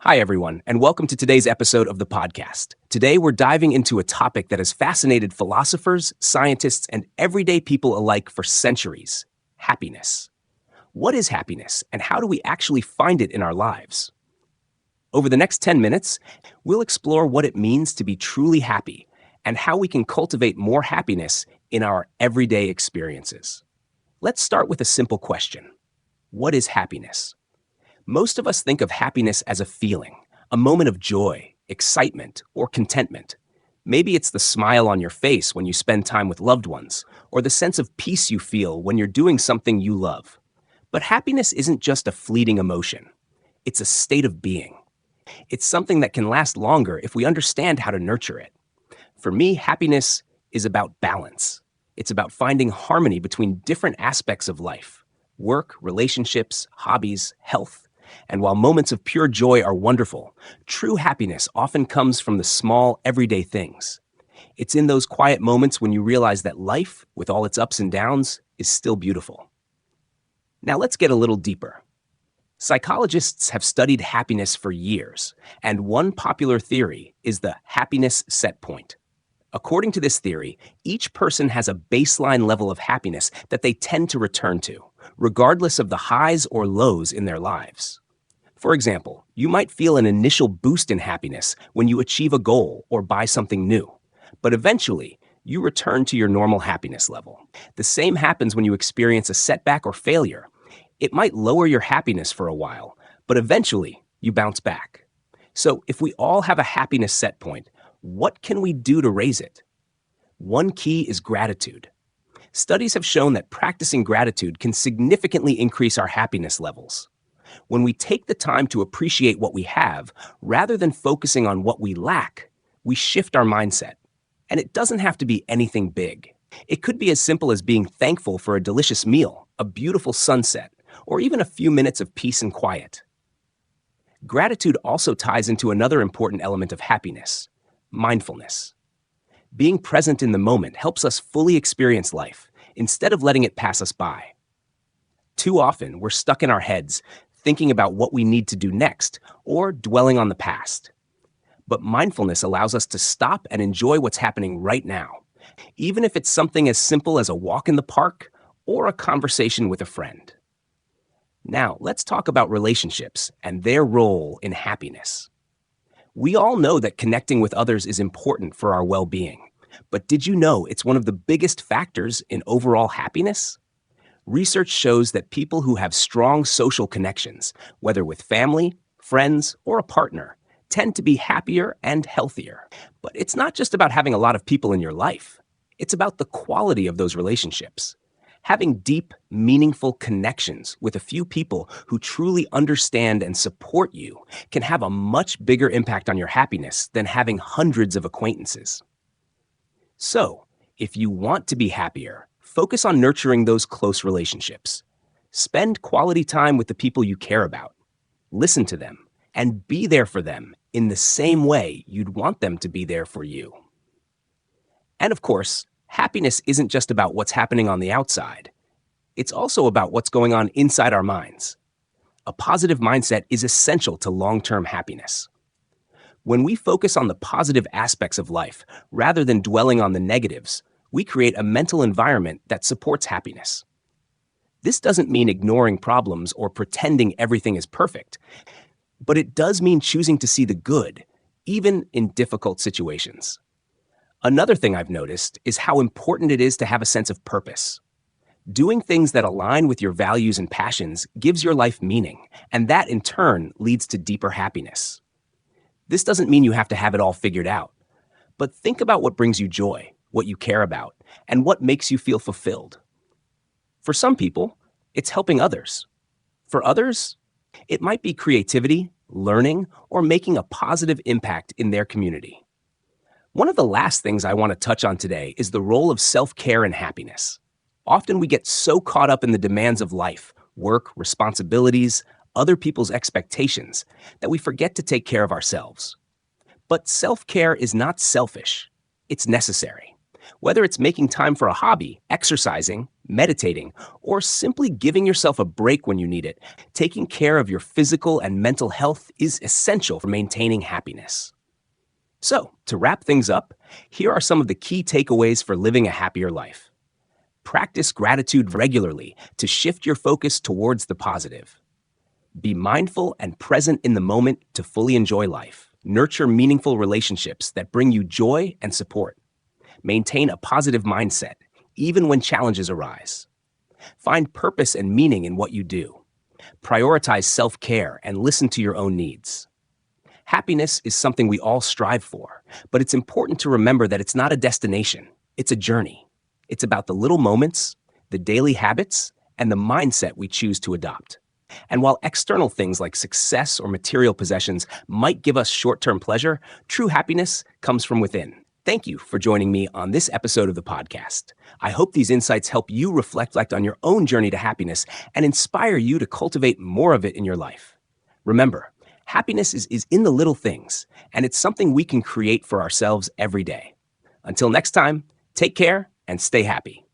Hi, everyone, and welcome to today's episode of the podcast. Today, we're diving into a topic that has fascinated philosophers, scientists, and everyday people alike for centuries: happiness. What is happiness, and how do we actually find it in our lives? Over the next 10 minutes, we'll explore what it means to be truly happy and how we can cultivate more happiness in our everyday experiences. Let's start with a simple question: what is happiness? Most of us think of happiness as a feeling, a moment of joy, excitement, or contentment. Maybe it's the smile on your face when you spend time with loved ones, or the sense of peace you feel when you're doing something you love. But happiness isn't just a fleeting emotion. It's a state of being. It's something that can last longer if we understand how to nurture it. For me, happiness is about balance. It's about finding harmony between different aspects of life: work, relationships, hobbies, health. And while moments of pure joy are wonderful, true happiness often comes from the small, everyday things. It's in those quiet moments when you realize that life, with all its ups and downs, is still beautiful. Now let's get a little deeper. Psychologists have studied happiness for years, and one popular theory is the happiness set point. According to this theory, each person has a baseline level of happiness that they tend to return to, regardless of the highs or lows in their lives. For example, you might feel an initial boost in happiness when you achieve a goal or buy something new, but eventually, you return to your normal happiness level. The same happens when you experience a setback or failure. It might lower your happiness for a while, but eventually, you bounce back. So, if we all have a happiness set point, what can we do to raise it? One key is gratitude. Studies have shown that practicing gratitude can significantly increase our happiness levels. When we take the time to appreciate what we have, rather than focusing on what we lack, we shift our mindset. And it doesn't have to be anything big. It could be as simple as being thankful for a delicious meal, a beautiful sunset, or even a few minutes of peace and quiet. Gratitude also ties into another important element of happiness: mindfulness. Being present in the moment helps us fully experience life, instead of letting it pass us by. Too often, we're stuck in our heads, thinking about what we need to do next, or dwelling on the past. But mindfulness allows us to stop and enjoy what's happening right now, even if it's something as simple as a walk in the park or a conversation with a friend. Now, let's talk about relationships and their role in happiness. We all know that connecting with others is important for our well-being, but did you know it's one of the biggest factors in overall happiness? Research shows that people who have strong social connections, whether with family, friends, or a partner, tend to be happier and healthier. But it's not just about having a lot of people in your life. It's about the quality of those relationships. Having deep, meaningful connections with a few people who truly understand and support you can have a much bigger impact on your happiness than having hundreds of acquaintances. So, if you want to be happier, focus on nurturing those close relationships. Spend quality time with the people you care about. Listen to them and be there for them in the same way you'd want them to be there for you. And of course, happiness isn't just about what's happening on the outside. It's also about what's going on inside our minds. A positive mindset is essential to long-term happiness. When we focus on the positive aspects of life rather than dwelling on the negatives, we create a mental environment that supports happiness. This doesn't mean ignoring problems or pretending everything is perfect, but it does mean choosing to see the good, even in difficult situations. Another thing I've noticed is how important it is to have a sense of purpose. Doing things that align with your values and passions gives your life meaning, and that in turn leads to deeper happiness. This doesn't mean you have to have it all figured out, but think about what brings you joy, what you care about, and what makes you feel fulfilled. For some people, it's helping others. For others, it might be creativity, learning, or making a positive impact in their community. One of the last things I want to touch on today is the role of self-care in happiness. Often we get so caught up in the demands of life, work, responsibilities, other people's expectations, that we forget to take care of ourselves. But self-care is not selfish. It's necessary. Whether it's making time for a hobby, exercising, meditating, or simply giving yourself a break when you need it, taking care of your physical and mental health is essential for maintaining happiness. So, to wrap things up, here are some of the key takeaways for living a happier life. Practice gratitude regularly to shift your focus towards the positive. Be mindful and present in the moment to fully enjoy life. Nurture meaningful relationships that bring you joy and support. Maintain a positive mindset, even when challenges arise. Find purpose and meaning in what you do. Prioritize self-care and listen to your own needs. Happiness is something we all strive for, but it's important to remember that it's not a destination, it's a journey. It's about the little moments, the daily habits, and the mindset we choose to adopt. And while external things like success or material possessions might give us short-term pleasure, true happiness comes from within. Thank you for joining me on this episode of the podcast. I hope these insights help you reflect on your own journey to happiness and inspire you to cultivate more of it in your life. Remember, happiness is in the little things, and it's something we can create for ourselves every day. Until next time, take care and stay happy.